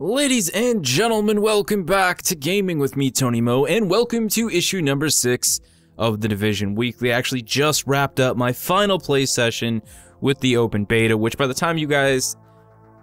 Ladies and gentlemen, welcome back to Gaming with me, Tony Mo, and welcome to issue number 6 of The Division Weekly. I actually just wrapped up my final play session with the open beta, which by the time you guys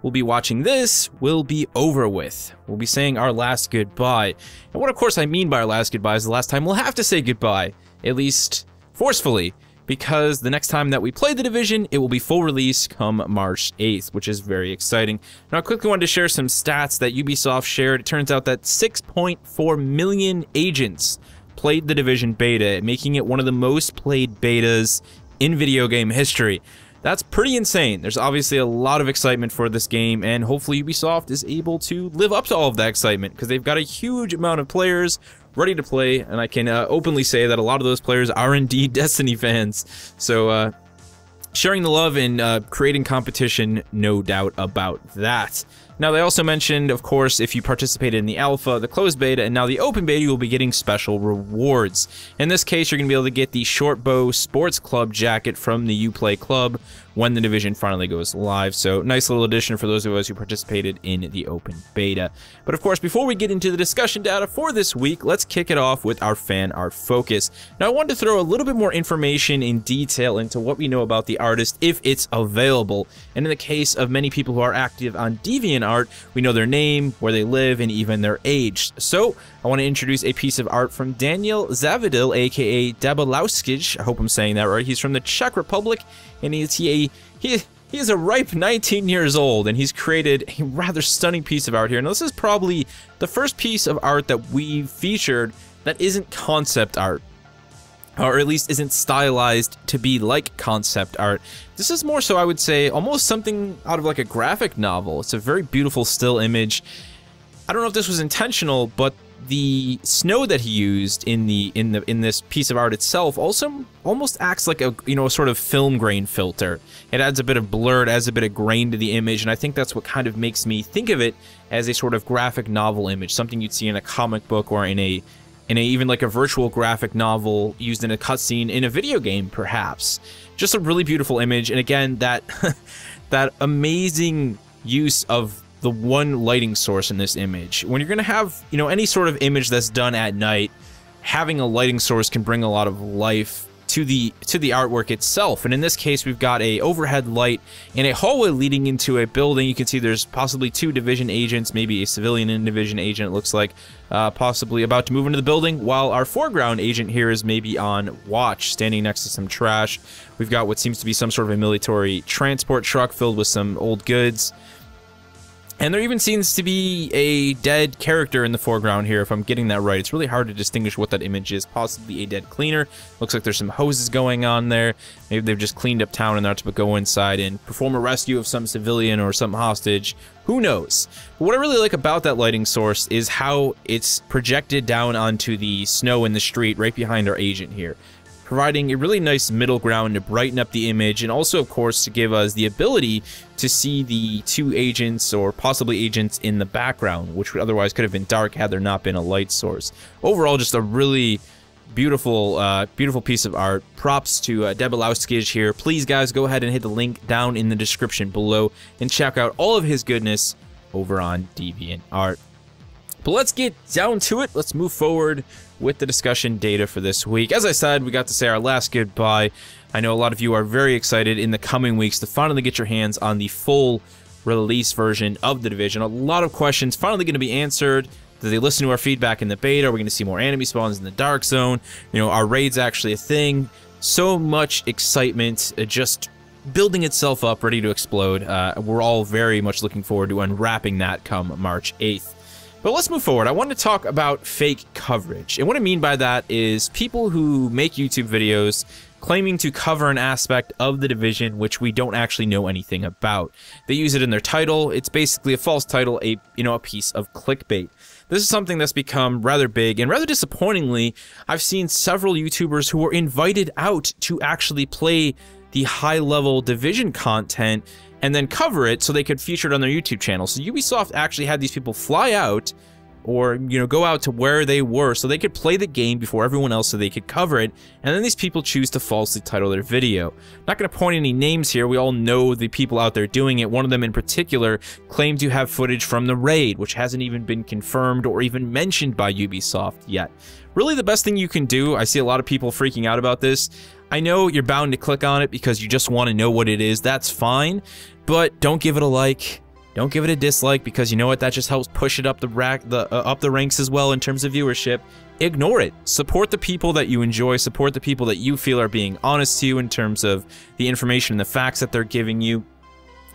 will be watching this, will be over with. We'll be saying our last goodbye. And what of course I mean by our last goodbye is the last time we'll have to say goodbye, at least forcefully, because the next time that we play The Division, it will be full release come March 8th, which is very exciting. Now, I quickly wanted to share some stats that Ubisoft shared. It turns out that 6.4 million agents played The Division beta, making it one of the most played betas in video game history. That's pretty insane. There's obviously a lot of excitement for this game, and hopefully Ubisoft is able to live up to all of that excitement, because they've got a huge amount of players ready to play, and I can openly say that a lot of those players are indeed Destiny fans. So, sharing the love and creating competition, no doubt about that. Now, they also mentioned, of course, if you participated in the alpha, the closed beta, and now the open beta, you will be getting special rewards. In this case, you're going to be able to get the Short Bow Sports Club jacket from the Uplay Club when the Division finally goes live. So, nice little addition for those of us who participated in the open beta. But of course, before we get into the discussion data for this week, let's kick it off with our fan art focus. Now, I wanted to throw a little bit more information in detail into what we know about the artist, if it's available. And in the case of many people who are active on DeviantArt, we know their name, where they live, and even their age. So, I want to introduce a piece of art from Daniel Zavidil, aka Dabalauskij. I hope I'm saying that right. He's from the Czech Republic, and he is a ripe 19 years old, and he's created a rather stunning piece of art here. Now, this is probably the first piece of art that we've featured that isn't concept art, or at least isn't stylized to be like concept art. This is more so, I would say, almost something out of like a graphic novel. It's a very beautiful still image. I don't know if this was intentional, but the snow that he used in this piece of art itself also almost acts like a sort of film grain filter. It adds a bit of blur, it adds a bit of grain to the image, and I think that's what kind of makes me think of it as a sort of graphic novel image, something you'd see in a comic book or in a even like a virtual graphic novel used in a cutscene in a video game, perhaps. Just a really beautiful image, and again, that that amazing use of the one lighting source in this image. When you're gonna have, any sort of image that's done at night, having a lighting source can bring a lot of life to the artwork itself. And in this case, we've got a overhead light in a hallway leading into a building. You can see there's possibly 2 Division agents, maybe a civilian and Division agent, it looks like, possibly about to move into the building, while our foreground agent here is maybe on watch, standing next to some trash. We've got what seems to be some sort of a military transport truck filled with some old goods. And there even seems to be a dead character in the foreground here, if I'm getting that right. It's really hard to distinguish what that image is. Possibly a dead cleaner. Looks like there's some hoses going on there. Maybe they've just cleaned up town and they're about to go inside and perform a rescue of some civilian or some hostage. Who knows? But what I really like about that lighting source is how it's projected down onto the snow in the street right behind our agent here, providing a really nice middle ground to brighten up the image, and also, of course, to give us the ability to see the 2 agents, or possibly agents, in the background, which otherwise could have been dark had there not been a light source. Overall, just a really beautiful, beautiful piece of art. Props to Dabalauskij here. Please, guys, go ahead and hit the link down in the description below and check out all of his goodness over on DeviantArt. But let's get down to it. Let's move forward with the discussion data for this week. As I said, we got to say our last goodbye. I know a lot of you are very excited in the coming weeks to finally get your hands on the full release version of The Division. A lot of questions finally going to be answered. Did they listen to our feedback in the beta? Are we going to see more enemy spawns in the Dark Zone? Are raids actually a thing? So much excitement, just building itself up, ready to explode. We're all very much looking forward to unwrapping that come March 8th. But let's move forward. I want to talk about fake coverage. And what I mean by that is people who make YouTube videos claiming to cover an aspect of The Division which we don't actually know anything about. They use it in their title. It's basically a false title, a piece of clickbait. This is something that's become rather big, and rather disappointingly, I've seen several YouTubers who were invited out to actually play the high-level Division content and then cover it so they could feature it on their YouTube channel. So Ubisoft actually had these people fly out or, you know, go out to where they were so they could play the game before everyone else so they could cover it, and then these people choose to falsely title their video. Not going to point any names here, we all know the people out there doing it. One of them in particular claimed to have footage from the raid, which hasn't even been confirmed or even mentioned by Ubisoft yet. Really, the best thing you can do, I see a lot of people freaking out about this. I know you're bound to click on it because you just want to know what it is, that's fine, but don't give it a like. Don't give it a dislike, because you know what? That just helps push it up the ranks as well in terms of viewership. Ignore it. Support the people that you enjoy. Support the people that you feel are being honest to you in terms of the information and the facts that they're giving you,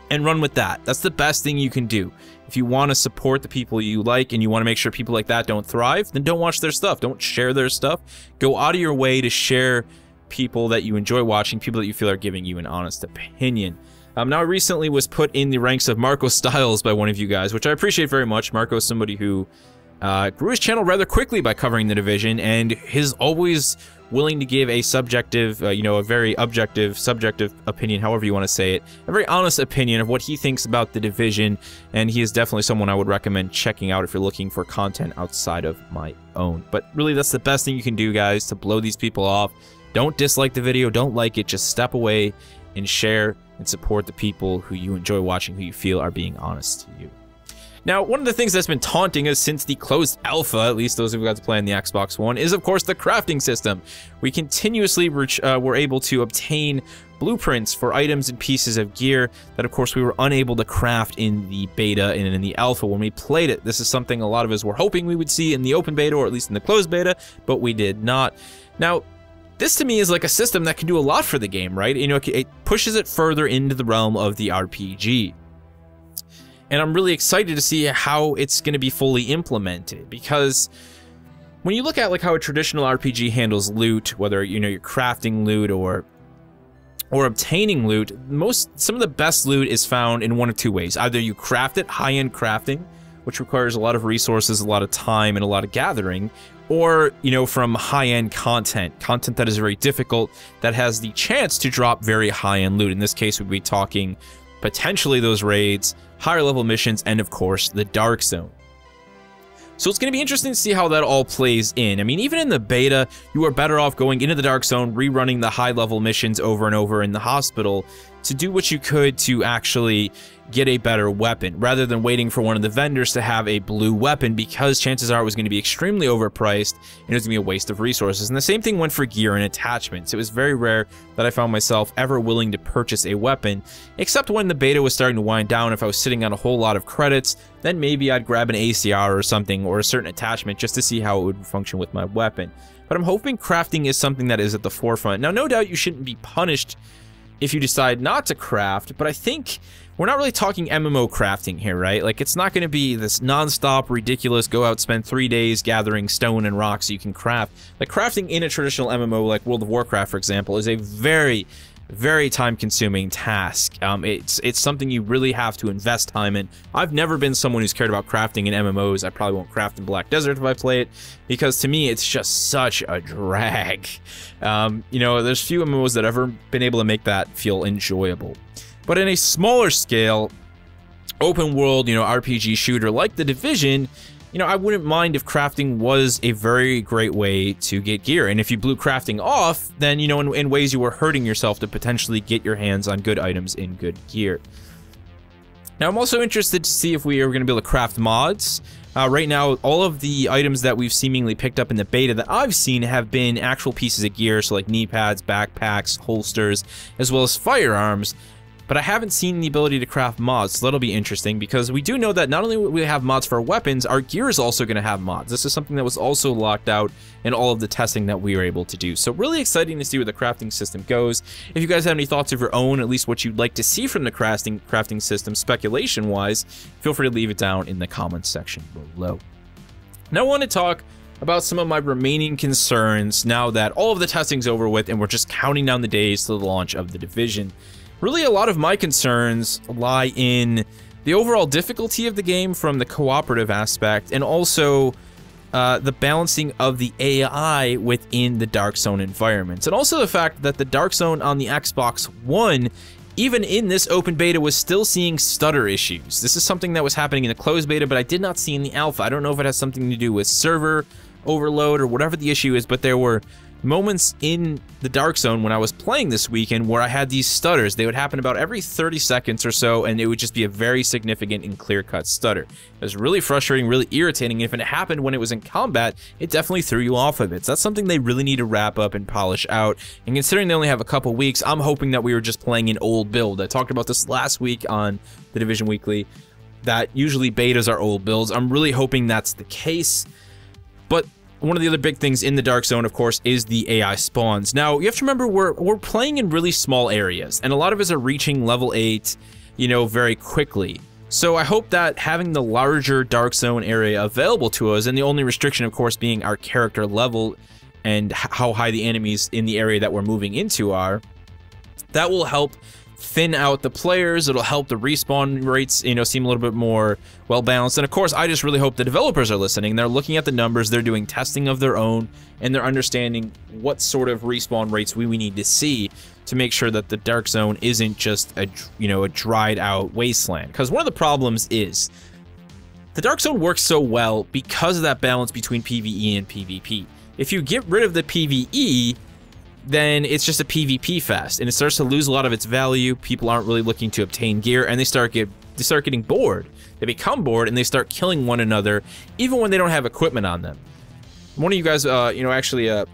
and run with that. That's the best thing you can do. If you want to support the people you like and you want to make sure people like that don't thrive, then don't watch their stuff. Don't share their stuff. Go out of your way to share people that you enjoy watching, people that you feel are giving you an honest opinion. Now, I recently was put in the ranks of Marco Styles by one of you guys, which I appreciate very much. Marco is somebody who grew his channel rather quickly by covering the Division, and is always willing to give a subjective, you know, a very objective, subjective opinion, however you want to say it, a very honest opinion of what he thinks about the Division, and he is definitely someone I would recommend checking out if you're looking for content outside of my own. But really, that's the best thing you can do, guys, to blow these people off. Don't dislike the video, don't like it, just step away and share and support the people who you enjoy watching, who you feel are being honest to you. Now, one of the things that's been taunting us since the closed alpha, at least those who got to play on the Xbox One, is of course the crafting system. We continuously were able to obtain blueprints for items and pieces of gear that of course we were unable to craft in the beta and in the alpha when we played it. This is something a lot of us were hoping we would see in the open beta, or at least in the closed beta, but we did not. Now, this to me is like a system that can do a lot for the game, right? You know, it pushes it further into the realm of the RPG. And I'm really excited to see how it's going to be fully implemented, because when you look at like how a traditional RPG handles loot, whether, you know, you're crafting loot or obtaining loot, some of the best loot is found in one of two ways. Either you craft it, high-end crafting, which requires a lot of resources, a lot of time, and a lot of gathering, or, you know, from high-end content that is very difficult, that has the chance to drop very high-end loot. In this case, we'd be talking potentially those raids, higher level missions, and of course, the Dark Zone. So it's going to be interesting to see how that all plays in. I mean, even in the beta, you are better off going into the Dark Zone, rerunning the high-level missions over and over in the hospital to do what you could to actually get a better weapon, rather than waiting for one of the vendors to have a blue weapon, because chances are it was going to be extremely overpriced and it was going to be a waste of resources. And the same thing went for gear and attachments. It was very rare that I found myself ever willing to purchase a weapon, except when the beta was starting to wind down. If I was sitting on a whole lot of credits, then maybe I'd grab an ACR or something, or a certain attachment, just to see how it would function with my weapon. But I'm hoping crafting is something that is at the forefront. Now, no doubt you shouldn't be punished if you decide not to craft, but I think we're not really talking MMO crafting here, right? Like, it's not going to be this non-stop, ridiculous, go out, spend 3 days gathering stone and rocks so you can craft. Like, crafting in a traditional MMO like World of Warcraft, for example, is a very, very time-consuming task. It's something you really have to invest time in. I've never been someone who's cared about crafting in MMOs. I probably won't craft in Black Desert if I play it, because to me, it's just such a drag. You know, there's few MMOs that have ever been able to make that feel enjoyable. But in a smaller scale, open world, you know, RPG shooter like The Division, you know, I wouldn't mind if crafting was a very great way to get gear. And if you blew crafting off, then, you know, in ways you were hurting yourself to potentially get your hands on good items in good gear. Now, I'm also interested to see if we are going to be able to craft mods. Right now, all of the items that we've seemingly picked up in the beta that I've seen have been actual pieces of gear, so like knee pads, backpacks, holsters, as well as firearms. But I haven't seen the ability to craft mods, so that'll be interesting, because we do know that not only will we have mods for weapons, our gear is also going to have mods. This is something that was also locked out in all of the testing that we were able to do. So really exciting to see where the crafting system goes. If you guys have any thoughts of your own, at least what you'd like to see from the crafting system, speculation-wise, feel free to leave it down in the comments section below. Now I want to talk about some of my remaining concerns now that all of the testing's over with and we're just counting down the days to the launch of The Division. Really, a lot of my concerns lie in the overall difficulty of the game from the cooperative aspect, and also the balancing of the AI within the Dark Zone environments, and also the fact that the Dark Zone on the Xbox One even in this open beta, was still seeing stutter issues. This is something that was happening in the closed beta, but I did not see in the alpha. I don't know if it has something to do with server overload or whatever the issue is, but there were moments in the Dark Zone when I was playing this weekend where I had these stutters. They would happen about every 30 seconds or so, and it would just be a very significant and clear-cut stutter. It was really frustrating, really irritating, and if it happened when it was in combat, it definitely threw you off of it. So that's something they really need to wrap up and polish out, and considering they only have a couple weeks, I'm hoping that we were just playing an old build. I talked about this last week on The Division Weekly, that usually betas are old builds. I'm really hoping that's the case, but one of the other big things in the Dark Zone, of course, is the AI spawns. Now, you have to remember, we're playing in really small areas, and a lot of us are reaching level 8, you know, very quickly. So I hope that having the larger Dark Zone area available to us, and the only restriction, of course, being our character level and how high the enemies in the area that we're moving into are, that will help thin out the players. It'll help the respawn rates, you know, seem a little bit more well balanced. And of course, I just really hope the developers are listening. They're looking at the numbers, they're doing testing of their own, and they're understanding what sort of respawn rates we need to see to make sure that the Dark Zone isn't just a, you know, a dried out wasteland. Because one of the problems is the Dark Zone works so well because of that balance between PvE and PvP. If you get rid of the PvE, then it's just a PvP fest, and it starts to lose a lot of its value. People aren't really looking to obtain gear, and they start getting bored. They become bored, and they start killing one another, even when they don't have equipment on them. One of you guys, you know, actually, a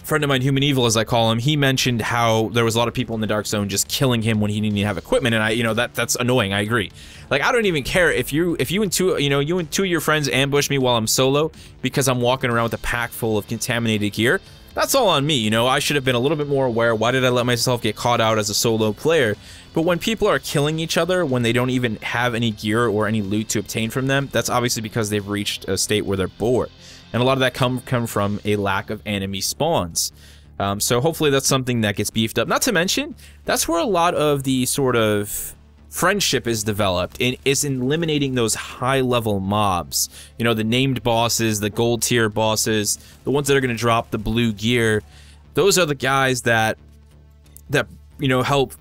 friend of mine, Human Evil, as I call him, he mentioned how there was a lot of people in the Dark Zone just killing him when he didn't even have equipment, and you know, that's annoying. I agree. Like, I don't even care if you and two of your friends ambush me while I'm solo because I'm walking around with a pack full of contaminated gear. That's all on me, you know. I should have been a little bit more aware. Why did I let myself get caught out as a solo player? But when people are killing each other, when they don't even have any gear or any loot to obtain from them, that's obviously because they've reached a state where they're bored. And a lot of that come from a lack of enemy spawns. So hopefully that's something that gets beefed up. Not to mention, that's where a lot of the sort of friendship is developed, and it's in eliminating those high-level mobs. You know, the named bosses, the gold tier bosses, the ones that are going to drop the blue gear. Those are the guys that you know, help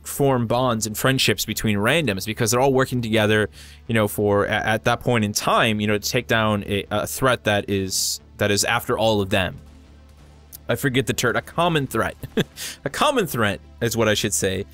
form bonds and friendships between randoms, because they're all working together, you know, for at that point in time, you know, to take down a threat that is after all of them. I forget the term. A common threat. A common threat is what I should say.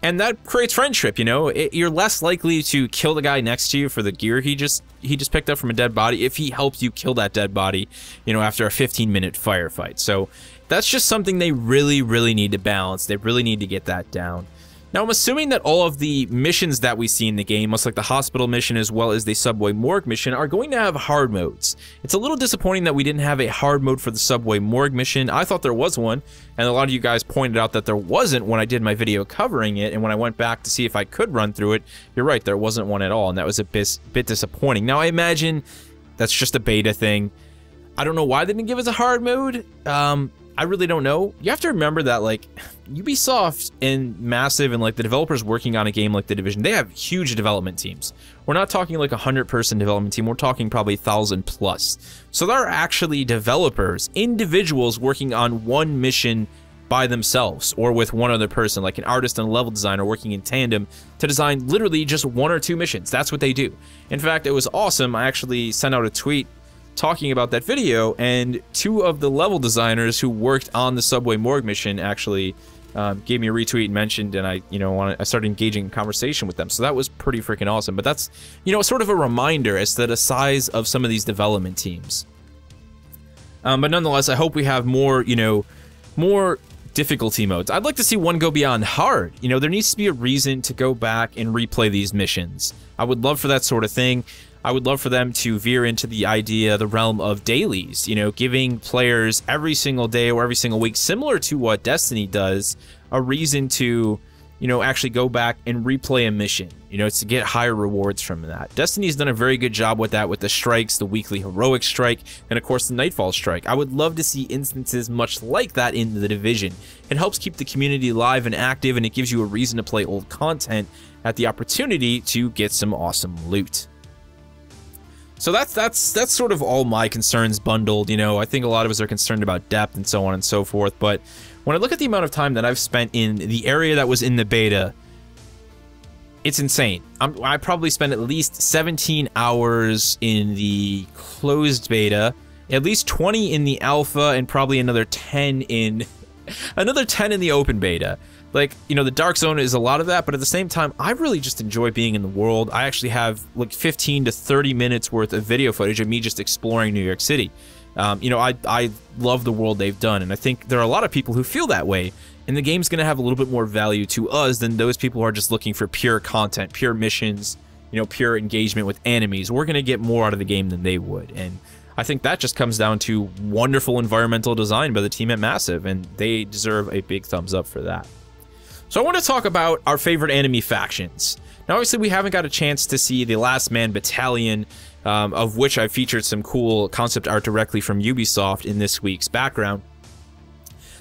And that creates friendship, you know. You're less likely to kill the guy next to you for the gear he just picked up from a dead body if he helps you kill that dead body, you know, after a 15-minute firefight. So that's just something they really, really need to balance. They really need to get that down. Now, I'm assuming that all of the missions that we see in the game, much like the hospital mission as well as the subway morgue mission, are going to have hard modes. It's a little disappointing that we didn't have a hard mode for the subway morgue mission. I thought there was one, and a lot of you guys pointed out that there wasn't when I did my video covering it, and when I went back to see if I could run through it, you're right, there wasn't one at all, and that was a bit disappointing. Now, I imagine that's just a beta thing. I don't know why they didn't give us a hard mode. I really don't know. You have to remember that, like, Ubisoft and Massive and, like, the developers working on a game like The Division, they have huge development teams. We're not talking like a 100-person development team. We're talking probably 1,000 plus. So there are actually developers, individuals working on one mission by themselves or with one other person, like an artist and a level designer working in tandem to design literally just 1 or 2 missions. That's what they do. In fact, it was awesome. I actually sent out a tweet talking about that video, and 2 of the level designers who worked on the subway morgue mission actually gave me a retweet and mentioned, and I started engaging in conversation with them. So that was pretty freaking awesome. But that's, you know, sort of a reminder as to the size of some of these development teams. But nonetheless, I hope we have more, you know, more difficulty modes. I'd like to see one go beyond hard. You know, there needs to be a reason to go back and replay these missions. I would love for that sort of thing. I would love for them to veer into the realm of dailies, you know, giving players every single day or every single week, similar to what Destiny does, a reason to, you know, actually go back and replay a mission. You know, it's to get higher rewards from that. Destiny's done a very good job with that, with the strikes, the weekly heroic strike, and of course the Nightfall strike. I would love to see instances much like that in The Division. It helps keep the community alive and active, and it gives you a reason to play old content at the opportunity to get some awesome loot. So that's sort of all my concerns bundled. You know, I think a lot of us are concerned about depth and so on and so forth, but when I look at the amount of time that I've spent in the area that was in the beta, it's insane. I probably spent at least 17 hours in the closed beta, at least 20 in the alpha, and probably another 10 in the open beta. Like, you know, the Dark Zone is a lot of that, but at the same time, I really just enjoy being in the world. I actually have like 15 to 30 minutes worth of video footage of me just exploring New York City. You know, I love the world they've done, and I think there are a lot of people who feel that way, and the game's going to have a little bit more value to us than those people who are just looking for pure content, pure missions, you know, pure engagement with enemies. We're going to get more out of the game than they would, and I think that just comes down to wonderful environmental design by the team at Massive, and they deserve a big thumbs up for that. So I want to talk about our favorite enemy factions. Now, obviously, we haven't got a chance to see the Last Man Battalion, of which I featured some cool concept art directly from Ubisoft in this week's background.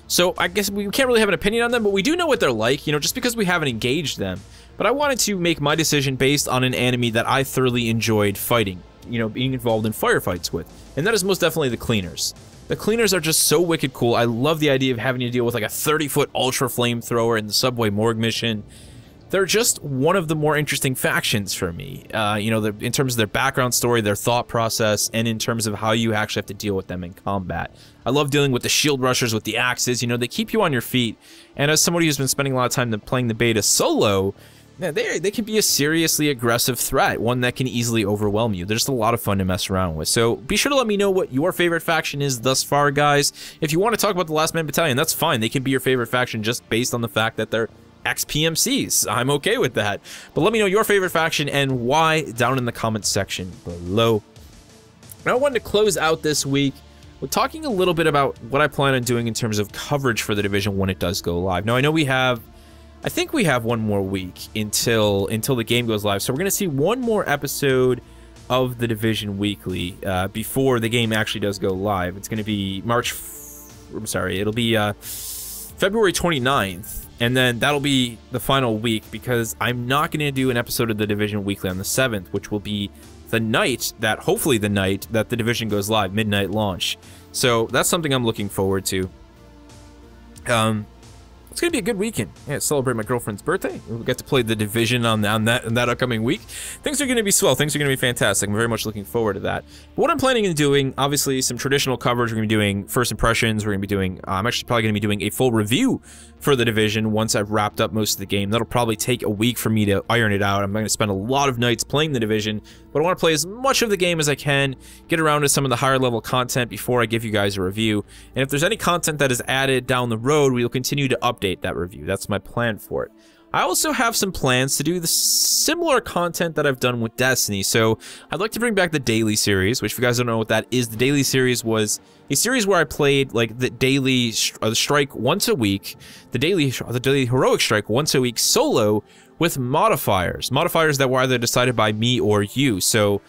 So I guess we can't really have an opinion on them, but we do know what they're like, you know, just because we haven't engaged them. But I wanted to make my decision based on an enemy that I thoroughly enjoyed fighting, you know, being involved in firefights with, and that is most definitely the Cleaners. The Cleaners are just so wicked cool. I love the idea of having to deal with like a 30-foot ultra flamethrower in the subway morgue mission. They're just one of the more interesting factions for me, you know, in terms of their background story, their thought process, and in terms of how you actually have to deal with them in combat. I love dealing with the shield rushers with the axes. You know, they keep you on your feet, and as somebody who's been spending a lot of time playing the beta solo, yeah, they can be a seriously aggressive threat, one that can easily overwhelm you. They're just a lot of fun to mess around with. So be sure to let me know what your favorite faction is thus far, guys. If you want to talk about the Last Man Battalion, that's fine. They can be your favorite faction just based on the fact that they're ex-PMCs. I'm okay with that. But let me know your favorite faction and why down in the comments section below. Now, I wanted to close out this week with talking a little bit about what I plan on doing in terms of coverage for The Division when it does go live. Now, I know I think we have one more week until the game goes live, so we're going to see one more episode of The Division Weekly before the game actually does go live. It's going to be it'll be February 29th, and then that'll be the final week, because I'm not going to do an episode of The Division Weekly on the 7th, which will be hopefully the night that The Division goes live, midnight launch. So that's something I'm looking forward to. It's gonna be a good weekend. Yeah, celebrate my girlfriend's birthday. We'll get to play The Division on that upcoming week. Things are gonna be swell. Things are gonna be fantastic. I'm very much looking forward to that. But what I'm planning on doing, obviously, some traditional coverage. We're gonna be doing first impressions. We're gonna be doing. I'm actually probably gonna be doing a full review for The Division once I've wrapped up most of the game. That'll probably take a week for me to iron it out. I'm gonna spend a lot of nights playing The Division, but I want to play as much of the game as I can, get around to some of the higher level content before I give you guys a review. And if there's any content that is added down the road, we will continue to update that review. That's my plan for it. I also have some plans to do the similar content that I've done with Destiny. So I'd like to bring back the Daily series, which if you guys don't know what that is, the Daily series was a series where I played like the daily strike once a week, the daily heroic strike once a week solo with modifiers that were either decided by me or you. So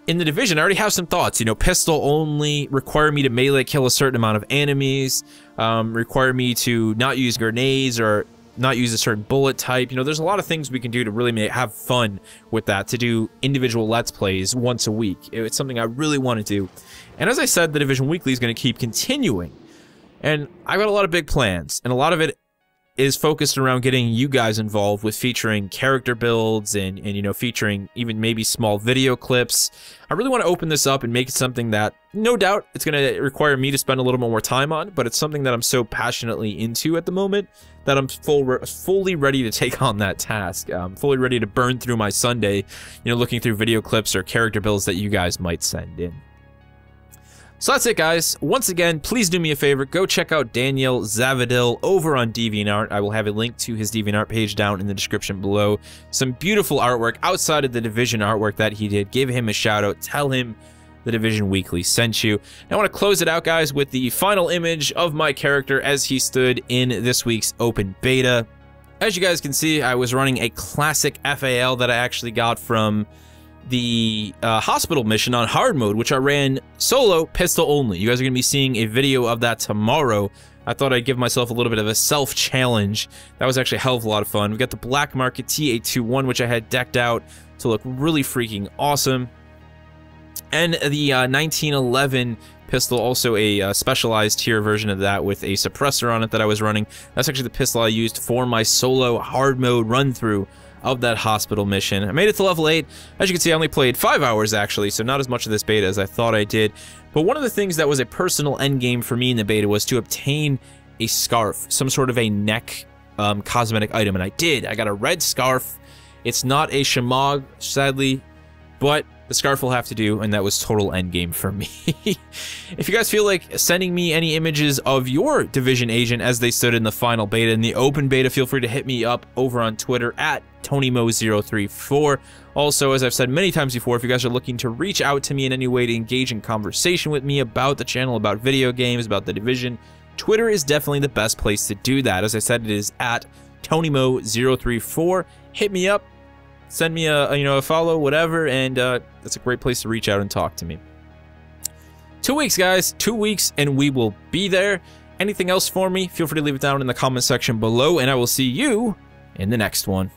in The Division, I already have some thoughts. You know, pistol only, require me to melee kill a certain amount of enemies, require me to not use grenades or not use a certain bullet type. You know, there's a lot of things we can do to really have fun with that, to do individual Let's Plays once a week. It's something I really want to do. And as I said, The Division Weekly is going to keep continuing. And I've got a lot of big plans, and a lot of it is focused around getting you guys involved with featuring character builds and you know, featuring even maybe small video clips. I really want to open this up and make it something that, no doubt, it's going to require me to spend a little more time on, but it's something that I'm so passionately into at the moment that I'm fully ready to take on that task. I'm fully ready to burn through my Sunday, you know, looking through video clips or character builds that you guys might send in. So that's it, guys. Once again, please do me a favor. Go check out Daniel Zavadil over on DeviantArt. I will have a link to his DeviantArt page down in the description below. Some beautiful artwork outside of the Division artwork that he did. Give him a shout out. Tell him The Division Weekly sent you. Now I want to close it out, guys, with the final image of my character as he stood in this week's open beta. As you guys can see, I was running a classic FAL that I actually got from the hospital mission on hard mode, which I ran solo, pistol only. You guys are going to be seeing a video of that tomorrow. I thought I'd give myself a little bit of a self-challenge. That was actually a hell of a lot of fun. We got the Black Market T821, which I had decked out to look really freaking awesome. And the 1911 pistol, also a specialized tier version of that with a suppressor on it that I was running. That's actually the pistol I used for my solo hard mode run through of that hospital mission. I made it to level 8. As you can see, I only played 5 hours actually, so not as much of this beta as I thought I did. But one of the things that was a personal endgame for me in the beta was to obtain a scarf, some sort of a neck cosmetic item, and I did. I got a red scarf. It's not a Shamog, sadly, but the scarf will have to do, and that was total endgame for me. If you guys feel like sending me any images of your Division agent as they stood in the final beta, in the open beta, feel free to hit me up over on Twitter at TonyMo034. Also, as I've said many times before, if you guys are looking to reach out to me in any way to engage in conversation with me about the channel, about video games, about the Division, Twitter is definitely the best place to do that. As I said, it is at TonyMo034. Hit me up. Send me a follow, whatever, and that's a great place to reach out and talk to me. 2 weeks, guys. 2 weeks, and we will be there. Anything else for me, feel free to leave it down in the comment section below, and I will see you in the next one.